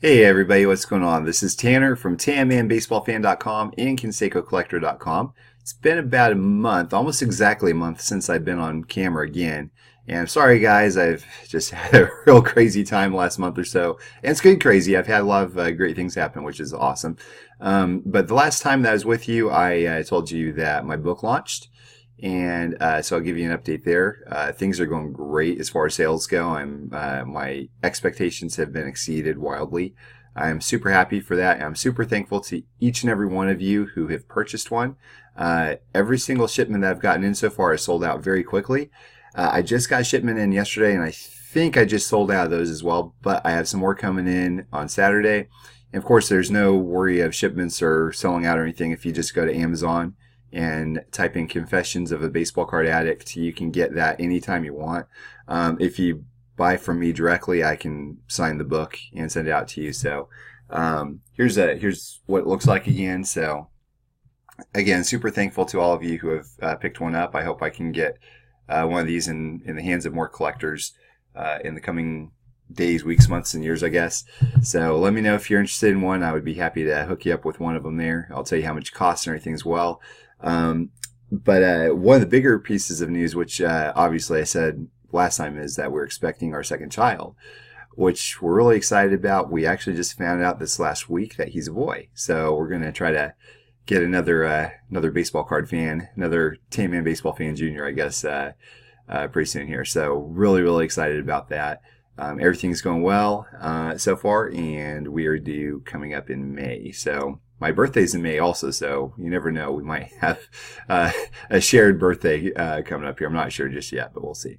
Hey everybody, what's going on? This is Tanner from TanmanBaseballFan.com and CansecoCollector.com. It's been about a month, almost exactly a month since I've been on camera again. And I'm sorry guys, I've just had a real crazy time last month or so. And it's good crazy. I've had a lot of great things happen, which is awesome. But the last time that I was with you, I told you that my book launched. And so I'll give you an update there. Things are going great as far as sales go. My expectations have been exceeded wildly. I'm super happy for that. I'm super thankful to each and every one of you who have purchased one. Every single shipment that I've gotten in so far is sold out very quickly. I just got a shipment in yesterday, and I think I just sold out of those as well. But I have some more coming in on Saturday. And of course, there's no worry of shipments or selling out or anything if you just go to Amazon and type in Confessions of a Baseball Card Addict. You can get that anytime you want. If you buy from me directly, I can sign the book and send it out to you. So here's what it looks like again. So again, super thankful to all of you who have picked one up. I hope I can get one of these in the hands of more collectors in the coming days, weeks, months, and years, I guess. So let me know if you're interested in one. I would be happy to hook you up with one of them there. I'll tell you how much it costs and everything as well. But one of the bigger pieces of news, which obviously I said last time, is that we're expecting our second child, which we're really excited about. We actually just found out this last week that he's a boy. So we're going to try to get another baseball card fan, another Tan Man Baseball Fan Junior, I guess, pretty soon here. So really, really excited about that. Everything's going well so far, and we are due coming up in May. So my birthday's in May also, so you never know. We might have a shared birthday coming up here. I'm not sure just yet, but we'll see.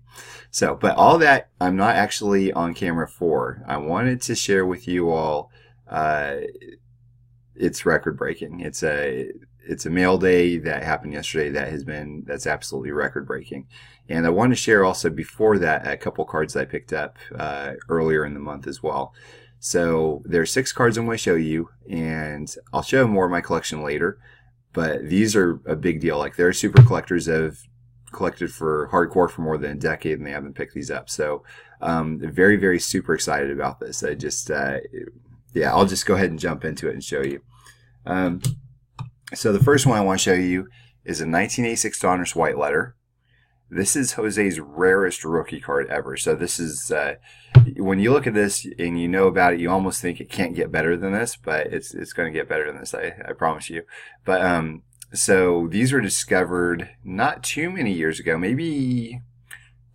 So, but all that I'm not actually on camera for. I wanted to share with you all. It's record breaking. It's a mail day that happened yesterday that's absolutely record breaking. And I want to share also before that a couple cards that I picked up earlier in the month as well. So there's 6 cards I'm going to show you, and I'll show more of my collection later. But these are a big deal. Like, there are super collectors that have collected for hardcore for more than a decade, and they haven't picked these up. So very, very super excited about this. I just, yeah, I'll just go ahead and jump into it and show you. So the first one I want to show you is a 1986 Donruss White Letter. This is Jose's rarest rookie card ever. So this is, when you look at this and you know about it, you almost think it can't get better than this, but it's going to get better than this, I promise you. But so these were discovered not too many years ago, maybe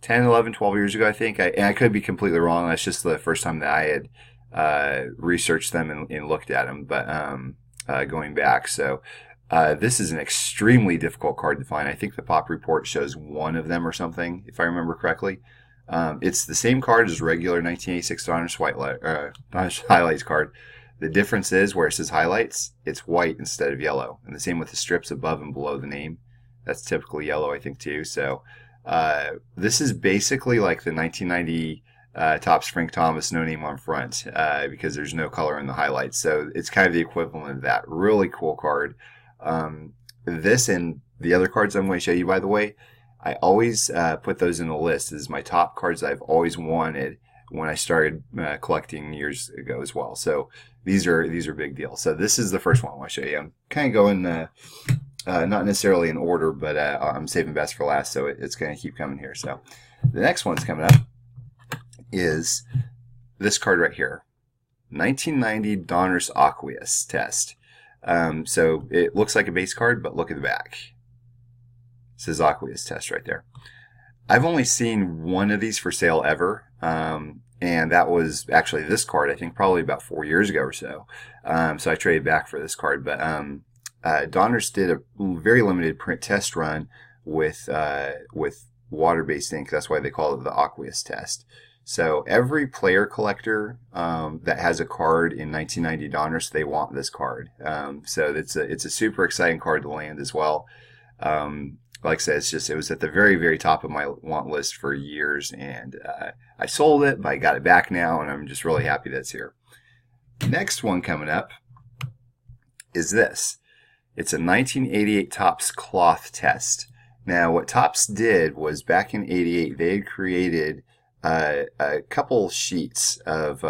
10, 11, 12 years ago, I think. And I could be completely wrong. That's just the first time that I had researched them and looked at them, but going back. So this is an extremely difficult card to find. I think the pop report shows one of them or something, if I remember correctly. It's the same card as regular 1986 Donruss White Letter, Donruss Highlights card. The difference is where it says highlights, it's white instead of yellow. And the same with the strips above and below the name. That's typically yellow, I think, too. So this is basically like the 1990 Topps Frank Thomas no name on front because there's no color in the highlights. So it's kind of the equivalent of that. Really cool card. This and the other cards I'm going to show you, by the way, I always put those in a list as my top cards I've always wanted when I started collecting years ago as well. So these are big deals. So this is the first one I want to show you. I'm kind of going not necessarily in order, but I'm saving best for last, so it's going to keep coming here. So the next one's coming up is this card right here, 1990 Donruss Aqueous Test. So it looks like a base card, but look at the back. It says Aqueous Test right there. I've only seen one of these for sale ever, and that was actually this card, I think probably about 4 years ago or so. So I traded back for this card, but Donruss did a very limited print test run with water-based ink. That's why they call it the Aqueous Test. So every player collector that has a card in 1990 Donruss, they want this card. So it's a super exciting card to land as well. Like I said, it was at the very, very top of my want list for years, and I sold it, but I got it back now, and I'm just really happy that's here. Next one coming up is this. It's a 1988 Topps Cloth Test. Now, what Topps did was back in '88, they had created a couple sheets of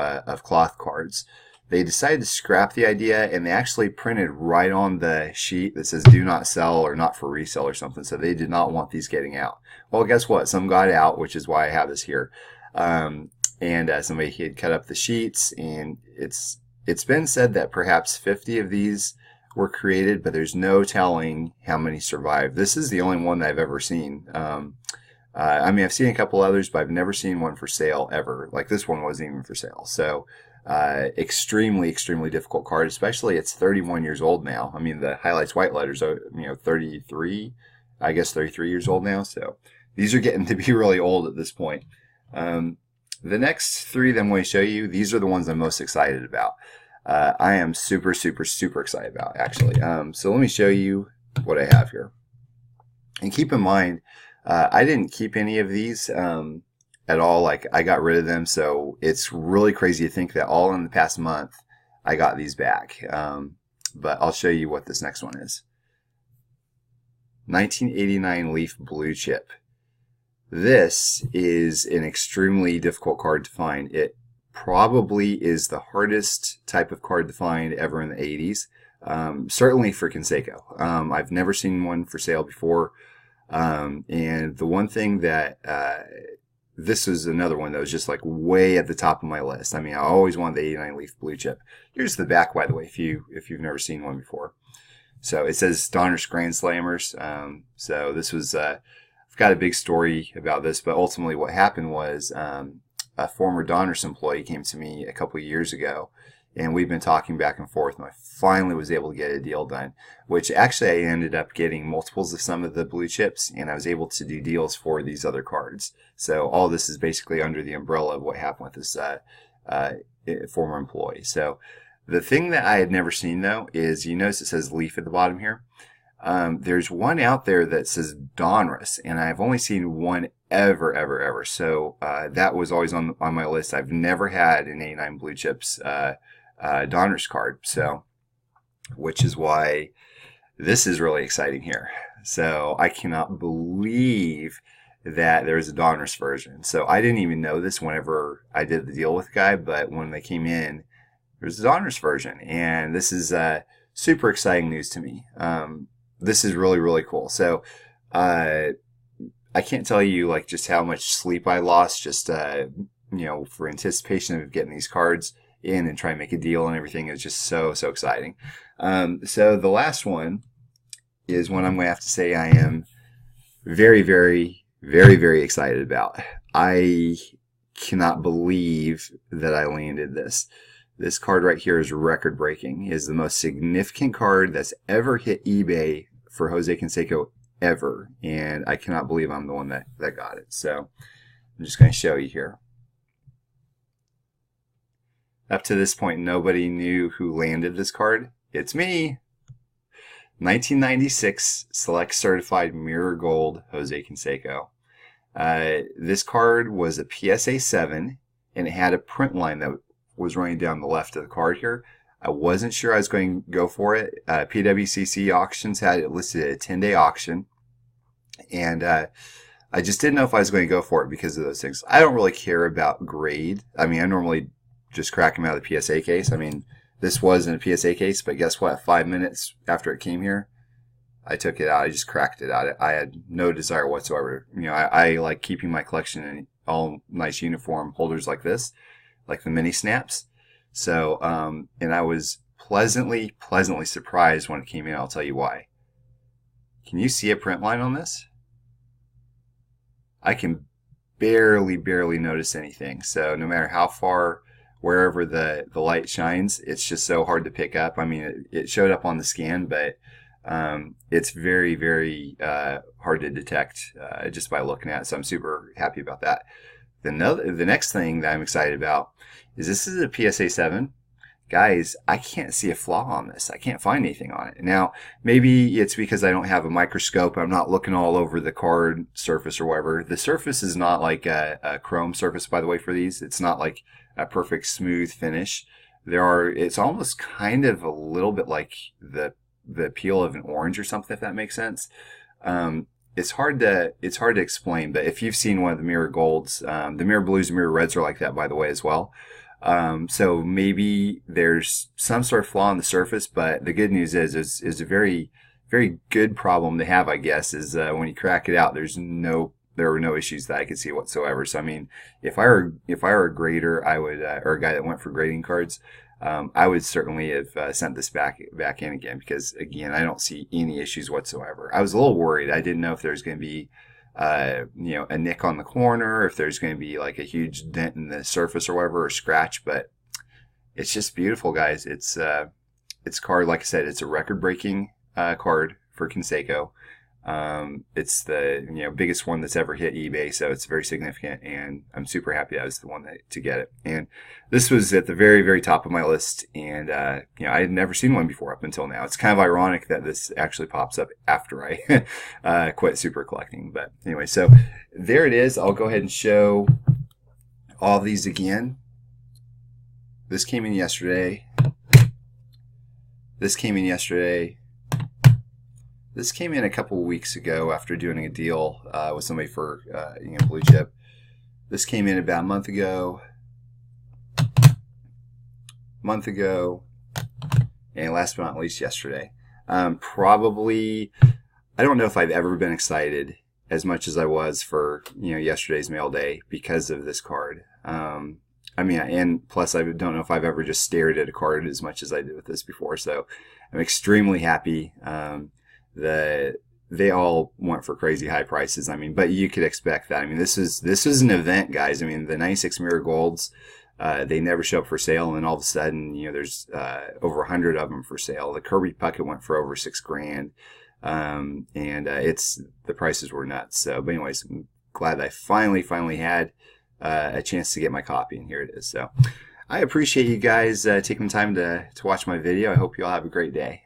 cloth cards they decided to scrap the idea, and they actually printed right on the sheet that says do not sell or not for resale or something. So they did not want these getting out. Well, guess what? Some got out, which is why I have this here. And somebody had cut up the sheets, and it's been said that perhaps 50 of these were created, but there's no telling how many survived. This is the only one that I've ever seen. I mean, I've seen a couple others, but I've never seen one for sale ever. Like this one wasn't even for sale. So extremely, extremely difficult card, especially it's 31 years old now. I mean, the highlights white letters are, 33, I guess 33 years old now. So these are getting to be really old at this point. The next three that I'm going to show you, these are the ones I'm most excited about. I am super, super, super excited about, actually. So let me show you what I have here. And keep in mind, I didn't keep any of these at all. Like, I got rid of them, so it's really crazy to think that all in the past month, I got these back. But I'll show you what this next one is. 1989 Leaf Blue Chip. This is an extremely difficult card to find. It probably is the hardest type of card to find ever in the 80s. Certainly for Canseco. I've never seen one for sale before. And the one thing that, this is another one that was just like way at the top of my list. I mean, I always wanted the 89 Leaf Blue Chip. Here's the back, by the way, if you've never seen one before. So it says Donruss Grand Slammers. So this was, I've got a big story about this, but ultimately what happened was a former Donruss employee came to me a couple of years ago, and we've been talking back and forth, and I finally was able to get a deal done, which actually I ended up getting multiples of some of the blue chips, and I was able to do deals for these other cards. So all this is basically under the umbrella of what happened with this former employee. So the thing that I had never seen, though, is you notice it says Leaf at the bottom here. There's one out there that says Donruss, and I've only seen one ever. So that was always on my list. I've never had an 89 Blue Chips Donruss card, so which is why this is really exciting here. So I cannot believe that there's a Donruss version. So I didn't even know this whenever I did the deal with the guy, but when they came in, there's a Donruss version, and this is super exciting news to me. This is really, really cool. So, I can't tell you like just how much sleep I lost just, for anticipation of getting these cards in and trying to make a deal and everything. It was just so exciting. So the last one is one I'm going to have to say I am very, very, very, very excited about. I cannot believe that I landed this. This card right here is record breaking. It is the most significant card that's ever hit eBay for Jose Canseco ever. And I cannot believe I'm the one that got it. So I'm just going to show you here. Up to this point, nobody knew who landed this card. It's me. 1996 Select Certified Mirror Gold Jose Canseco. This card was a PSA 7, and it had a print line that was running down the left of the card here. I wasn't sure I was going to go for it. PWCC Auctions had it listed at a 10-day auction, and I just didn't know if I was going to go for it because of those things. I don't really care about grade. I mean, I normally just crack them out of the PSA case. I mean, this wasn't a PSA case, but guess what? 5 minutes after it came here, I took it out. I just cracked it out. I had no desire whatsoever. I like keeping my collection in all nice uniform holders like this, like the mini snaps. So, and I was pleasantly surprised when it came in. I'll tell you why. Can you see a print line on this? I can barely notice anything. So no matter how far, wherever the light shines, it's just so hard to pick up. I mean, it showed up on the scan, but it's very hard to detect just by looking at it. So I'm super happy about that. The next thing that I'm excited about is this is a PSA 7. Guys, I can't see a flaw on this. I can't find anything on it. Now, maybe it's because I don't have a microscope. I'm not looking all over the card surface or whatever. The surface is not like a chrome surface, by the way, for these. It's not like a perfect smooth finish. It's almost kind of a little bit like the peel of an orange or something, if that makes sense. It's hard to explain, but if you've seen one of the mirror golds, the mirror blues and mirror reds are like that, by the way, as well. So maybe there's some sort of flaw on the surface, but the good news is a very, very good problem to have, I guess, is when you crack it out, there were no issues that I could see whatsoever. So I mean, if I were a grader, I would, or a guy that went for grading cards, I would certainly have sent this back in again because again, I don't see any issues whatsoever. I was a little worried. I didn't know if there was going to be a nick on the corner, if there's going to be like a huge dent in the surface or whatever, or scratch, but it's just beautiful, guys. It's card, like I said, it's a record-breaking card for Canseco. It's the biggest one that's ever hit eBay, so it's very significant, and I'm super happy I was the one to get it. And this was at the very, very top of my list, and I had never seen one before up until now. It's kind of ironic that this actually pops up after I quit super collecting. But anyway, so there it is. I'll go ahead and show all of these again. This came in yesterday. This came in yesterday. This came in a couple of weeks ago after doing a deal with somebody for blue chip. This came in about a month ago, and last but not least yesterday. Probably, I don't know if I've ever been excited as much as I was for yesterday's mail day because of this card. I mean, and plus I don't know if I've ever just stared at a card as much as I did with this before. So I'm extremely happy. They all went for crazy high prices. I mean, but you could expect that. I mean, this is an event, guys. I mean, the 96 Mirror Golds, they never show up for sale, and then all of a sudden, there's over 100 of them for sale. The Kirby Puckett went for over $6,000, and the prices were nuts. So, but anyways, I'm glad I finally had a chance to get my copy, and here it is. So, I appreciate you guys taking time to watch my video. I hope you all have a great day.